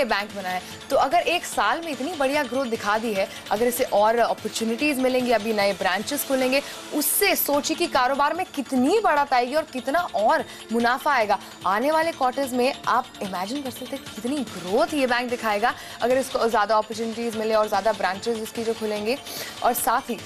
Bank बनाया है। तो अगर एक साल में इतनी बढ़िया ग्रोथ दिखा दी है, अगर इसे और अपॉर्चुनिटीज मिलेंगी, अभी नए ब्रांचेस खुलेंगे, उससे सोचिए कि कारोबार में कितनी बढ़त आएगी और कितना और मुनाफा आएगा। आने वाले क्वार्टर्स में आप इमेजिन कर सकते हैं कितनी ग्रोथ ये बैंक दिखाएगा अगर इसको ज़्यादा अपॉर्चुनिटीज मिले और ज़्यादा ब्रांचेस इसकी जो खुलेंगे। और साथ ही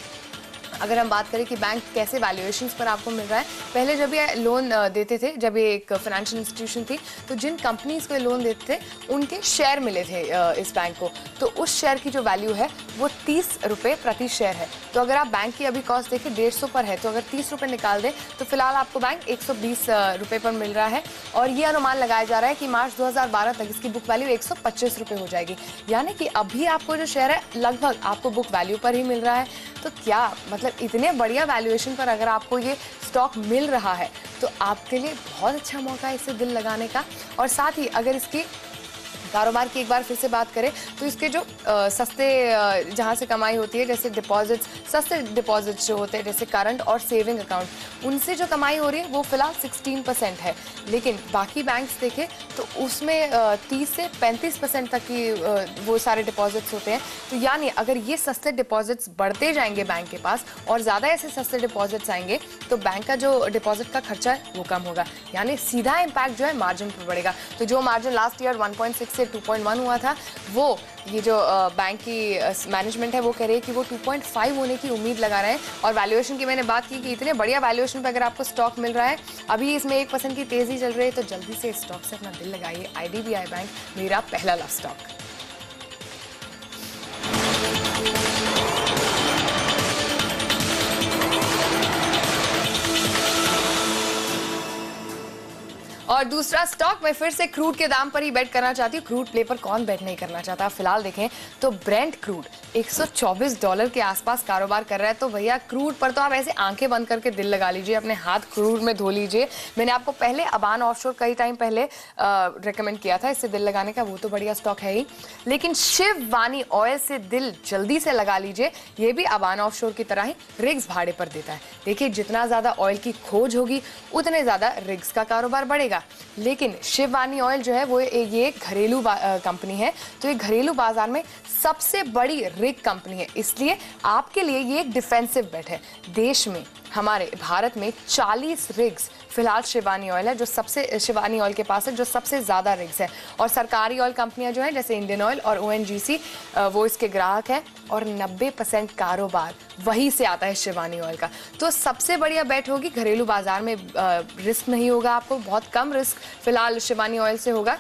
अगर हम बात करें कि बैंक कैसे वैल्यूएशंस पर आपको मिल रहा है, पहले जब ये लोन देते थे, जब ये एक फाइनेंशियल इंस्टीट्यूशन थी, तो जिन कंपनीज को लोन देते थे उनके शेयर मिले थे इस बैंक को, तो उस शेयर की जो वैल्यू है वो 30 रुपये प्रति शेयर है। तो अगर आप बैंक की अभी कॉस्ट देखें 150 पर है, तो अगर 30 रुपये निकाल दें तो फिलहाल आपको बैंक 120 रुपये पर मिल रहा है। और ये अनुमान लगाया जा रहा है कि मार्च 2012 तक इसकी बुक वैल्यू 125 रुपये हो जाएगी। यानी कि अभी आपको जो शेयर है लगभग आपको बुक वैल्यू पर ही मिल रहा है। तो क्या मतलब इतने बढ़िया वैल्यूएशन पर अगर आपको ये स्टॉक मिल रहा है तो आपके लिए बहुत अच्छा मौका है इसे दिल लगाने का। और साथ ही अगर इसकी कारोबार की एक बार फिर से बात करें तो इसके जो सस्ते जहाँ से कमाई होती है, जैसे डिपॉजिट्स, सस्ते डिपॉजिट्स जो होते हैं जैसे करंट और सेविंग अकाउंट, उनसे जो कमाई हो रही है वो फिलहाल 16% है। लेकिन बाकी बैंक्स देखें तो उसमें 30 से 35% तक की वो सारे डिपॉजिट्स होते हैं। तो यानी अगर ये सस्ते डिपॉजिट्स बढ़ते जाएंगे बैंक के पास और ज़्यादा ऐसे सस्ते डिपॉजिट्स आएंगे तो बैंक का जो डिपॉजिट का खर्चा है वो कम होगा, यानी सीधा इम्पैक्ट जो है मार्जिन पर बढ़ेगा। तो जो मार्जिन लास्ट ईयर 1.6 से 2.1 हुआ था, वो ये जो बैंक की मैनेजमेंट है वो कह रही है कि वो 2.5 होने की उम्मीद लगा रहे हैं। और वैल्यूएशन की मैंने बात की कि इतने बढ़िया वैल्यूएशन पे अगर आपको स्टॉक मिल रहा है, अभी इसमें 1% की तेजी चल रही है, तो जल्दी से स्टॉक से अपना दिल लगाइए। IDBI बैंक मेरा पहला लव स्टॉक। और दूसरा स्टॉक मैं फिर से क्रूड के दाम पर ही बेट करना चाहती हूँ। क्रूड प्ले पर कौन बेट नहीं करना चाहता। फिलहाल देखें तो ब्रेंट क्रूड $124 के आसपास कारोबार कर रहा है। तो भैया क्रूड पर तो आप ऐसे आंखें बंद करके दिल लगा लीजिए, अपने हाथ क्रूड में धो लीजिए। मैंने आपको पहले अबान ऑफशोर कई टाइम पहले रेकमेंड किया था इससे दिल लगाने का, वो तो बढ़िया स्टॉक है ही। लेकिन शिववानी ऑयल से दिल जल्दी से लगा लीजिए, ये भी अबान ऑफशोर की तरह ही रिग्स भाड़े पर देता है। देखिए जितना ज्यादा ऑयल की खोज होगी उतने ज्यादा रिग्स का कारोबार बढ़ेगा। लेकिन शिववानी ऑयल जो है वो ये घरेलू कंपनी है, तो ये घरेलू बाजार में सबसे बड़ी रिग कंपनी है, इसलिए आपके लिए ये एक डिफेंसिव बेट है। देश में हमारे भारत में 40 रिग्स फिलहाल शिवानी ऑयल है, जो सबसे शिवानी ऑयल के पास है जो सबसे ज़्यादा रिग्स है। और सरकारी ऑयल कंपनियां जो हैं जैसे इंडियन ऑयल और ONGC वो इसके ग्राहक हैं और 90% कारोबार वहीं से आता है शिवानी ऑयल का। तो सबसे बढ़िया बेट होगी, घरेलू बाजार में रिस्क नहीं होगा आपको, बहुत कम रिस्क फिलहाल शिवानी ऑयल से होगा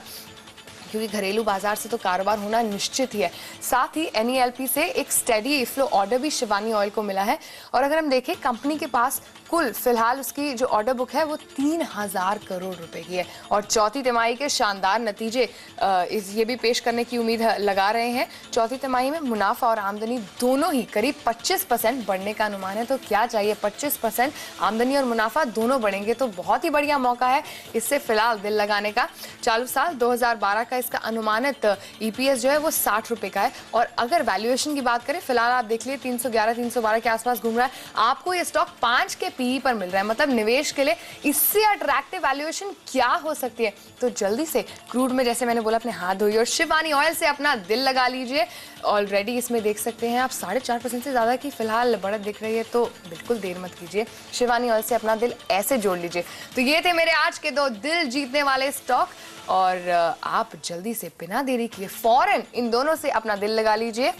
क्योंकि घरेलू बाजार से तो कारोबार होना निश्चित ही है। साथ ही NELP से एक स्टेडी फ्लो ऑर्डर भी शिवानी ऑयल को मिला है। और अगर हम देखें कंपनी के पास कुल फिलहाल उसकी जो ऑर्डर बुक है वो 3000 करोड़ रुपए की है और चौथी तिमाही के शानदार नतीजे ये भी पेश करने की उम्मीद लगा रहे हैं। चौथी तिमाही में मुनाफा और आमदनी दोनों ही करीब 25% बढ़ने का अनुमान है। तो क्या चाहिए, 25% आमदनी और मुनाफा दोनों बढ़ेंगे तो बहुत ही बढ़िया मौका है इससे फिलहाल दिल लगाने का। चालू साल 2012 का इसका अनुमानित EPS जो है वो 60 रुपए का है। और अगर वैल्यूएशन की बात करें फिलहाल आप देख लिए 311-312 के आसपास घूम रहा है। आपको ये स्टॉक 5 के PE पर मिल रहा है, मतलब निवेश के लिए इससे अट्रैक्टिव वैल्यूएशन क्या हो सकती है। तो जल्दी से क्रूड में जैसे मैंने बोला अपने हाथ धोइए और शिवानी ऑयल से अपना दिल लगा लीजिए। ऑलरेडी इसमें देख सकते हैं आप 4.5% से ज्यादा की फिलहाल बढ़त दिख रही है, तो बिल्कुल देर मत कीजिए, शिवानी ऑयल से अपना दिल ऐसे जोड़ लीजिए। तो ये थे मेरे आज के 2 दिल जीतने वाले स्टॉक और आप जल्दी से बिना देरी किए फौरन इन दोनों से अपना दिल लगा लीजिए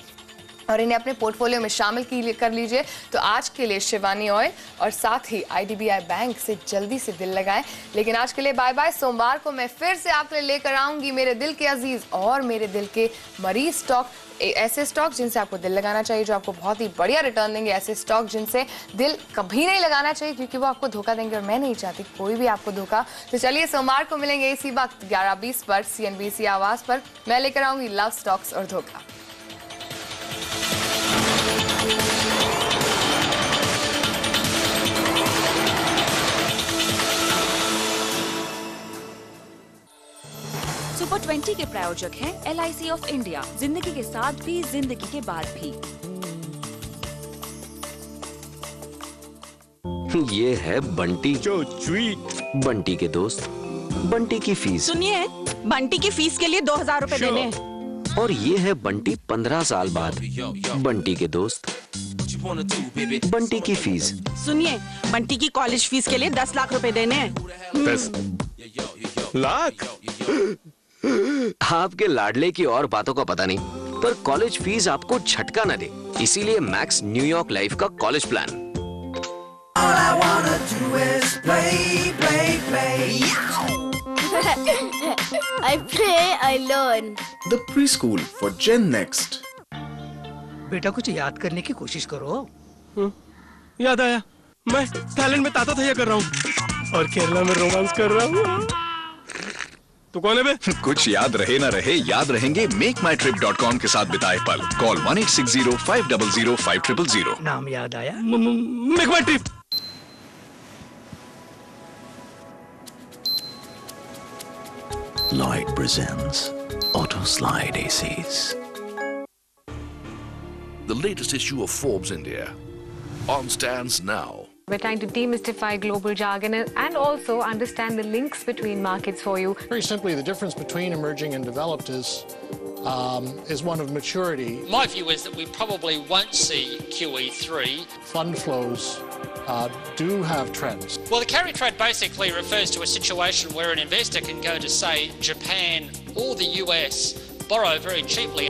और इन्हें अपने पोर्टफोलियो में शामिल कर लीजिए। तो आज के लिए शिवानी ऑयल और साथ ही IDBI बैंक से जल्दी से दिल लगाएं। लेकिन आज के लिए बाय बाय। सोमवार को मैं फिर से आपके लिए लेकर आऊंगी मेरे दिल के अजीज और मेरे दिल के मरीज स्टॉक, ऐसे स्टॉक जिनसे आपको दिल लगाना चाहिए, जो आपको बहुत ही बढ़िया रिटर्न देंगे, ऐसे स्टॉक जिनसे दिल कभी नहीं लगाना चाहिए क्योंकि वो आपको धोखा देंगे और मैं नहीं चाहती कोई भी आपको धोखा। तो चलिए सोमवार को मिलेंगे इसी वक्त 11:20 पर CNBC आवाज पर। मैं लेकर आऊंगी लव स्टॉक्स और धोखा। सुपर 20 के प्रायोजक हैं LIC ऑफ इंडिया, जिंदगी के साथ भी जिंदगी के बाद भी। ये है बंटी, जो स्वीट बंटी के दोस्त, बंटी की फीस। सुनिए, बंटी की फीस के लिए 2000 रुपए देने हैं। और ये है बंटी 15 साल बाद। बंटी के दोस्त, बंटी की फीस। सुनिए, बंटी की कॉलेज फीस के लिए 10 लाख रुपए देने हैं। 10 लाख? आपके लाडले की और बातों का पता नहीं, पर कॉलेज फीस आपको झटका न दे, इसीलिए मैक्स न्यूयॉर्क लाइफ का college plan. All I wanna do is play, play, play. I play, I learn. The preschool for Gen Next. बेटा कुछ याद करने की कोशिश करो। याद आया, मैं थाईलैंड में ताता थैया कर रहा हूँ और केरला में रोमांस कर रहा हूँ। तू कौन है बे? कुछ याद रहे ना रहे, याद रहेंगे MakeMyTrip.com के साथ बिताए पल। कॉल 1860-500-5000। नाम याद आया? Make my trip. Lloyd presents Auto Slide ACs. The latest issue of Forbes India. On stands now. We're trying to demystify global jargon and also understand the links between markets for you. Very simply, the difference between emerging and developed is one of maturity. My view is that we probably won't see QE3. Fund flows do have trends. Well, the carry trade basically refers to a situation where an investor can go to, say, Japan or the US, borrow very cheaply.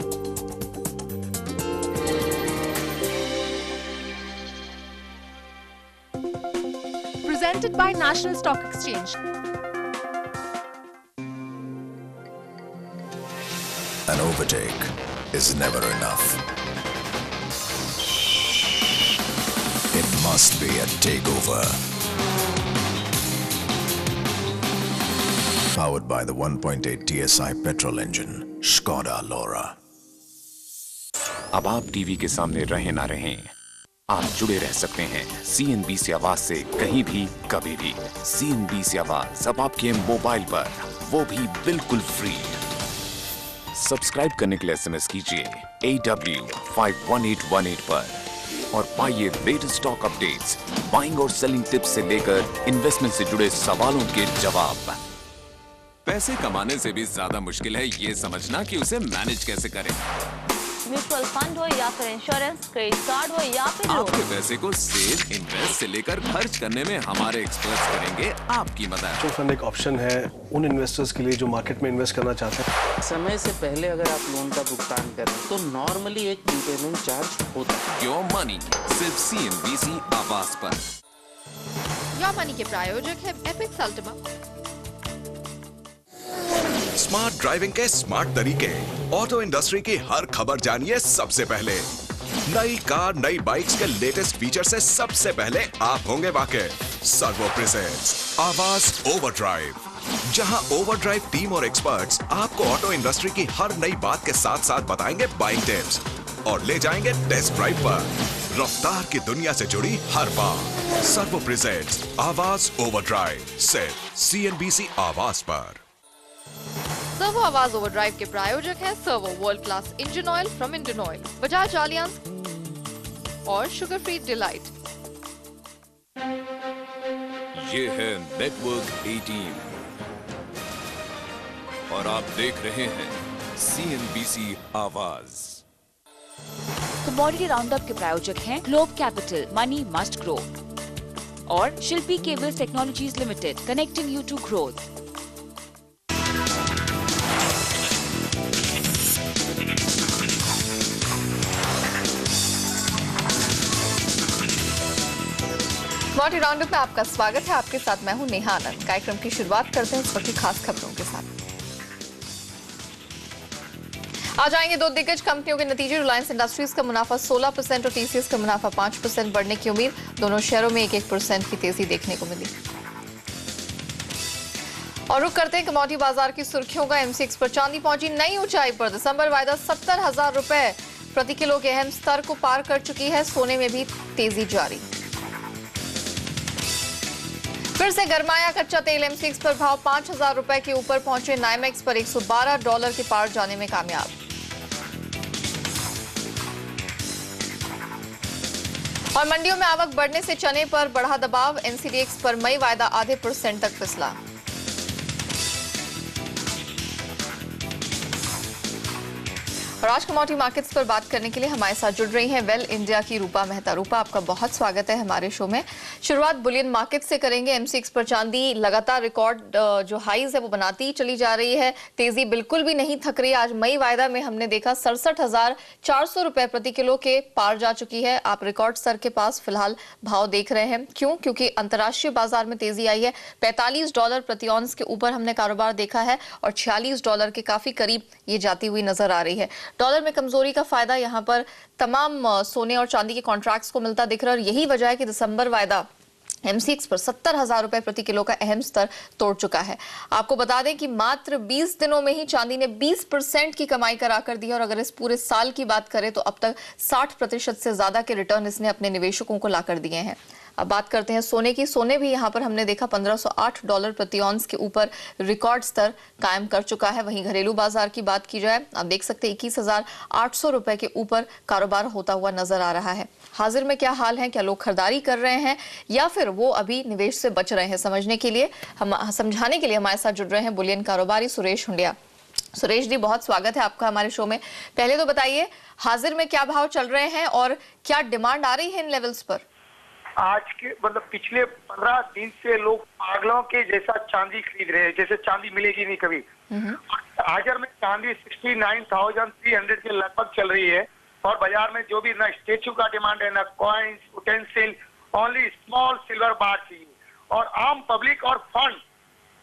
Presented by National Stock Exchange. An overtake is never enough. It must be a takeover. Powered by the 1.8 TSI petrol engine, Škoda Laura. अब आप TV के सामने रहे ना रहें, आप जुड़े रह सकते हैं CNBC आवाज से कहीं भी कभी भी। CNBC आवाज अब आपके मोबाइल पर, वो भी बिल्कुल फ्री। सब्सक्राइब करने के लिए SMS कीजिए AW51818 पर और पाइए लेटेस्ट स्टॉक अपडेट्स, बाइंग और सेलिंग टिप्स से लेकर इन्वेस्टमेंट से जुड़े सवालों के जवाब। पैसे कमाने से भी ज्यादा मुश्किल है ये समझना कि उसे मैनेज कैसे करें। म्यूचुअल फंड हो या फिर इंश्योरेंस, क्रेडिट कार्ड हो या फिर आपके पैसे को सेव, इन्वेस्ट से लेकर खर्च करने में हमारे एक्सपर्ट्स करेंगे आपकी मदद। म्यूचुअल फंड एक ऑप्शन है उन इन्वेस्टर्स के लिए जो मार्केट में इन्वेस्ट करना चाहते हैं। समय से पहले अगर आप लोन का भुगतान करें तो नॉर्मली एक प्रीपेमेंट चार्ज होता है। योर मनी सिर्फ CNBC आवाज पर। योर मनी के प्रायोजक है एपिक्स अल्टिमा। स्मार्ट ड्राइविंग के स्मार्ट तरीके, ऑटो इंडस्ट्री की हर खबर जानिए सबसे पहले। नई कार, नई बाइक्स के लेटेस्ट फीचर से सबसे पहले आप होंगे वाकिफ। सर्वो प्रेजेंट्स आवाज ओवरड्राइव, जहां ओवरड्राइव टीम और एक्सपर्ट्स आपको ऑटो इंडस्ट्री की हर नई बात के साथ साथ बताएंगे बाइंग टिप्स और ले जाएंगे टेस्ट ड्राइव पर। रफ्तार की दुनिया से जुड़ी हर बात। सर्वो प्रेजेंट्स आवाज ओवरड्राइव, सिर्फ CNBC आवाज पर। सर्वो आवाज ओवरड्राइव के प्रायोजक है servo world class engine oil from Indian oil, Bajaj Allianz और शुगर फ्री डिलाइट। ये है नेटवर्क 18 और आप देख रहे हैं CNBC आवाज। कमोडिटी राउंडअप के प्रायोजक हैं Globe Capital, money must grow और Shilpi Cables Technologies Limited, connecting you to growth. Commodity Roundup में आपका स्वागत है। आपके साथ मैं हूं नेहा आनंद। कार्यक्रम की शुरुआत करते हैं इस वक्त की खास खबरों के साथ। आज आएंगे दो दिग्गज कंपनियों के नतीजे। रिलायंस इंडस्ट्रीज का मुनाफा 16% और TCS का मुनाफा 5% बढ़ने की उम्मीद। दोनों शेयरों में 1-1% की तेजी देखने को मिली। और रुक करते हैं कमोडिटी बाजार की सुर्खियों का। MCX पर चांदी पहुंची नई ऊंचाई पर। दिसंबर वायदा 70,000 रुपए प्रति किलो के अहम स्तर को पार कर चुकी है। सोने में भी तेजी जारी। फिर से गरमाया कच्चा तेल। MCX पर भाव 5,000 रुपए के ऊपर पहुंचे। नाइमेक्स पर $112 के पार जाने में कामयाब। और मंडियों में आवक बढ़ने से चने पर बढ़ा दबाव। NCDX पर मई वायदा आधे % तक फिसला। और आज कमोडिटी मार्केट्स पर बात करने के लिए हमारे साथ जुड़ रही हैं वेल इंडिया की रूपा मेहता। रूपा, आपका बहुत स्वागत है हमारे शो में। शुरुआत बुलियन मार्केट से करेंगे। MCX पर चांदी लगातार रिकॉर्ड जो हाईज है वो बनाती ही चली जा रही है, तेजी बिल्कुल भी नहीं थक रही। आज मई वायदा में हमने देखा 67,400 रुपए प्रति किलो के पार जा चुकी है। आप रिकॉर्ड स्तर के पास फिलहाल भाव देख रहे हैं, क्यों? क्योंकि अंतर्राष्ट्रीय बाजार में तेजी आई है। $45 प्रति ऑन्स के ऊपर हमने कारोबार देखा है और $46 के काफी करीब ये जाती हुई नजर आ रही है। डॉलर में कमजोरी का फायदा यहां पर तमाम सोने और चांदी के कॉन्ट्रैक्ट्स को मिलता दिख रहा है और यही वजह है कि दिसंबर वायदा MCX पर 70,000 रुपए प्रति किलो का अहम स्तर तोड़ चुका है। आपको बता दें कि मात्र 20 दिनों में ही चांदी ने 20% की कमाई कराकर दी है और अगर इस पूरे साल की बात करें तो अब तक 60% से ज्यादा के रिटर्न इसने अपने निवेशकों को लाकर दिए हैं। अब बात करते हैं सोने की। सोने भी यहां पर हमने देखा $1,508 प्रति ऑन्स के ऊपर रिकॉर्ड स्तर कायम कर चुका है। वहीं घरेलू बाजार की बात की जाए, आप देख सकते हैं 21,800 रुपए के ऊपर कारोबार होता हुआ नजर आ रहा है। हाजिर में क्या हाल है? क्या लोग खरीदारी कर रहे हैं या फिर वो अभी निवेश से बच रहे हैं? समझने के लिए समझाने के लिए हमारे साथ जुड़ रहे हैं बुलियन कारोबारी सुरेश हुंडिया। सुरेश जी, बहुत स्वागत है आपका हमारे शो में। पहले तो बताइए, हाजिर में क्या भाव चल रहे हैं और क्या डिमांड आ रही है इन लेवल्स पर? आज के मतलब पिछले 15 दिन से लोग पागलों के जैसा चांदी खरीद रहे हैं, जैसे चांदी मिलेगी नहीं कभी। हाजिर में चांदी 69,300 के लगभग चल रही है और बाजार में जो भी ना स्टेचू का डिमांड है, ना coins, utensil, only small silver bar चाहिए। और आम पब्लिक और फंड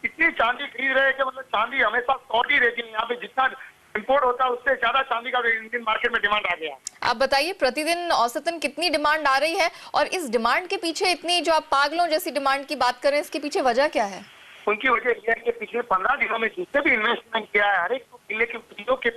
इतनी चांदी खरीद रहे हैं कि मतलब चांदी हमेशा शॉर्ट ही रहती है। यहाँ पे जितना इंपोर्ट होता है उससे ज्यादा चांदी का इंडियन मार्केट में डिमांड आ गया। आप बताइए, प्रतिदिन औसतन कितनी डिमांड आ रही है और इस डिमांड के पीछे इतनी जो आप पागलों जैसी डिमांड की बात करें, इसके पीछे वजह क्या है? उनकी वजह यह है कि पिछले 15 दिनों में जिसने भी इन्वेस्टमेंट किया है, हर एक किले के पीछे